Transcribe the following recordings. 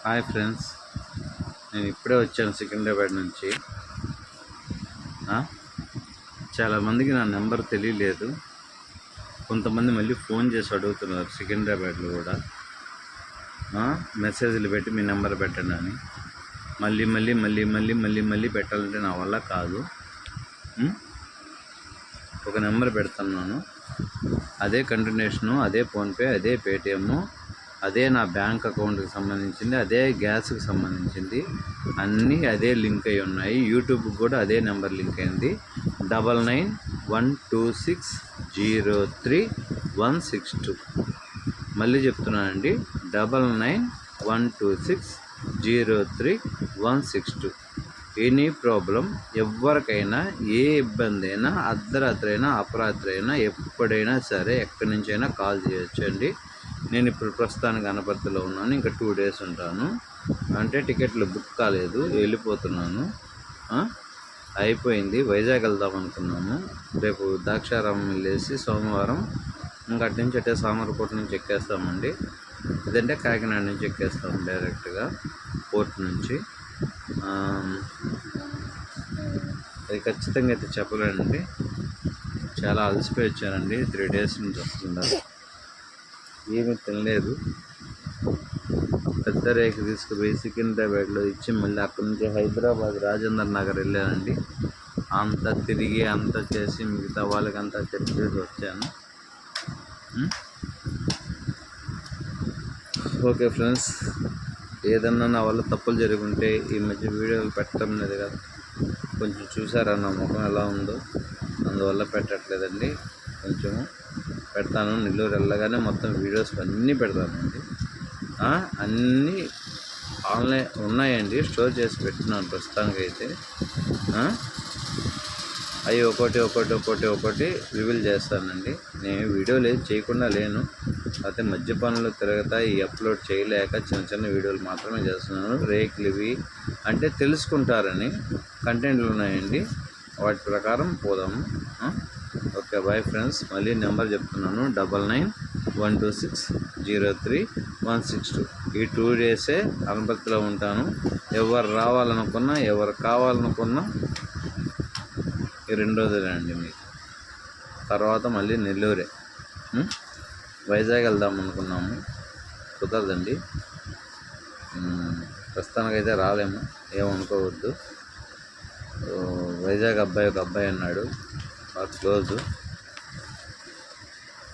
Hi friends, నేను ఇప్పుడే వచ్చాను సికింద్రాబాద్ నుంచి. చాలామందికి నా నెంబర్ తెలియలేదు. కొంతమంది మళ్ళీ ఫోన్ చేసి అడుగుతున్నారు సికింద్రాబాద్లో కూడా. మెసేజ్లు పెట్టి మీ నెంబర్ పెట్టండి అని. మళ్ళీ మళ్ళీ మళ్ళీ మళ్ళీ మళ్ళీ మళ్ళీ పెట్టాలంటే నా వల్ల కాదు. ఒక నెంబర్ పెడుతున్నాను, అదే కంటిన్యూషను, అదే ఫోన్పే, అదే పేటిఎమ్, అదే నా బ్యాంక్ అకౌంట్కి సంబంధించింది, అదే గ్యాస్కి సంబంధించింది, అన్నీ అదే లింక్ అయి ఉన్నాయి. యూట్యూబ్కి కూడా అదే నెంబర్ లింక్ అయింది. 9912603162. మళ్ళీ చెప్తున్నానండి, 9912603162. ఎనీ ప్రాబ్లం, ఎవరికైనా ఏ ఇబ్బంది అయినా, అర్ధరాత్రి అయినా అపరాత్రి అయినా ఎప్పుడైనా సరే ఎక్కడి నుంచైనా కాల్ చేయొచ్చండి. నేను ఇప్పుడు ప్రస్తుతానికి అనపర్తిలో ఉన్నాను. ఇంకా 2 days ఉంటాను. అంటే టికెట్లు బుక్ కాలేదు, వెళ్ళిపోతున్నాను. అయిపోయింది. వైజాగ్ వెళ్దాం అనుకున్నాము. రేపు ద్రాక్షారామం వెళ్ళేసి సోమవారం ఇంకా అటు నుంచి అట్టే సామర్లకోట నుంచి ఎక్కేస్తామండి. ఇదంటే కాకినాడ నుంచి ఎక్కేస్తాము డైరెక్ట్గా పోర్ట్ నుంచి. అది ఖచ్చితంగా అయితే చెప్పలేనండి. చాలా అలసిపోయి వచ్చానండి. 3 days నుంచి వస్తున్నారు. ఏమీ తినలేదు. పెద్ద రేఖ తీసుకుపోయి సికింద్రాబాద్లో ఇచ్చి మళ్ళీ అక్కడి నుంచి హైదరాబాద్ రాజేంద్ర నగర్ వెళ్ళానండి. అంతా తిరిగి అంతా చేసి మిగతా వాళ్ళకి అంతా చెప్పేసి వచ్చాను. ఓకే ఫ్రెండ్స్, ఏదన్నా నా వల్ల తప్పులు జరుగుంటే ఈ మధ్య వీడియోలు పెట్టడం లేదు కదా, కొంచెం చూసారా నా ముఖం ఎలా ఉందో, అందువల్ల పెట్టట్లేదండి. కొంచెము పెడతాను. నెల్లూరు వెళ్ళగానే మొత్తం వీడియోస్ అన్నీ పెడతానండి. అన్నీ ఆన్లైన్ ఉన్నాయండి, స్టోర్ చేసి పెట్టినాను ప్రస్తుతానికి అయితే. అవి ఒకటి రివీల్ చేస్తానండి. నేను వీడియోలు ఏది చేయకుండా లేను, అయితే మధ్య పనులు తిరగతా ఈ అప్లోడ్ చేయలేక చిన్న చిన్న వీడియోలు మాత్రమే చేస్తున్నాను. రేకులు ఇవి అంటే తెలుసుకుంటారని కంటెంట్లు ఉన్నాయండి, వాటి ప్రకారం పోదాము. Okay, bye friends. మళ్ళీ నెంబర్ చెప్తున్నాను, 9912603162. ఈ 2 days అనపర్తిలో ఉంటాను. ఎవరు రావాలనుకున్నా, ఎవరు కావాలనుకున్నా ఈ 2 రోజులేనండి మీకు. తర్వాత మళ్ళీ నెల్లూరే. వైజాగ్ వెళ్దాం అనుకున్నాము, కుదరదండి. ప్రస్తుతానికైతే రాలేము, ఏమనుకోవద్దు. వైజాగ్ అబ్బాయి ఒక అబ్బాయి అన్నాడు, బాగా క్లోజు.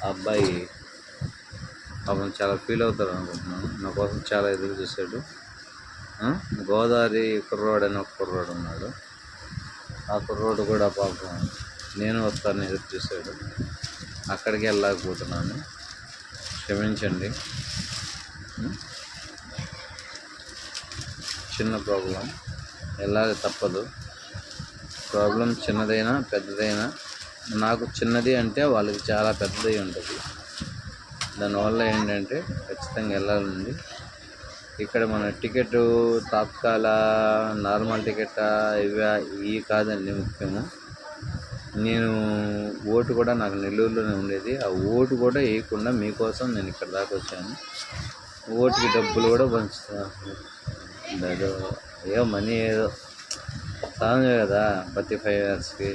ఆ అబ్బాయి పాపం చాలా ఫీల్ అవుతాడు అనుకుంటున్నాను. నా కోసం చాలా ఎదురు చూశాడు. గోదావరి కుర్రోడు అని ఒక కుర్రోడు ఉన్నాడు. ఆ కుర్రోడు కూడా పాపం నేను వస్తానని ఎదురు చూశాడు. అక్కడికి వెళ్ళలేకపోతున్నాను, క్షమించండి. చిన్న ప్రాబ్లం, వెళ్ళాలి తప్పదు. ప్రాబ్లం చిన్నదైనా పెద్దదైనా, నాకు చిన్నది అంటే వాళ్ళకి చాలా పెద్దది ఉంటుంది. దానివల్ల ఏంటంటే ఖచ్చితంగా వెళ్ళాలండి. ఇక్కడ మన టికెట్ తాత్కాల నార్మల్ టికెట్ ఇవి కాదండి ముఖ్యము. నేను ఓటు కూడా నాకు నెల్లూరులోనే ఉండేది. ఆ ఓటు కూడా వేయకుండా మీకోసం నేను ఇక్కడ దాకా వచ్చాను. ఓటుకి డబ్బులు కూడా పంచుతాను. ఏదో మనీ ఏదో సాధన కదా ప్రతి 5 yearsకి,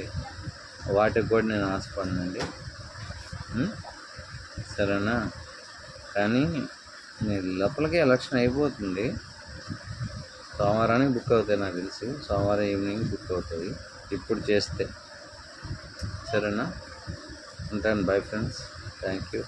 వాటికి కూడా నేను ఆశపడనండి. సరేనా? కానీ నేను లోపలికి ఎలక్షన్ అయిపోతుంది. సోమవారానికి బుక్ అవుతాయి నాకు తెలిసి. సోమవారం ఈవినింగ్ బుక్ అవుతుంది ఇప్పుడు చేస్తే. సరేనా? ఉంటాను. Bye friends, thank you.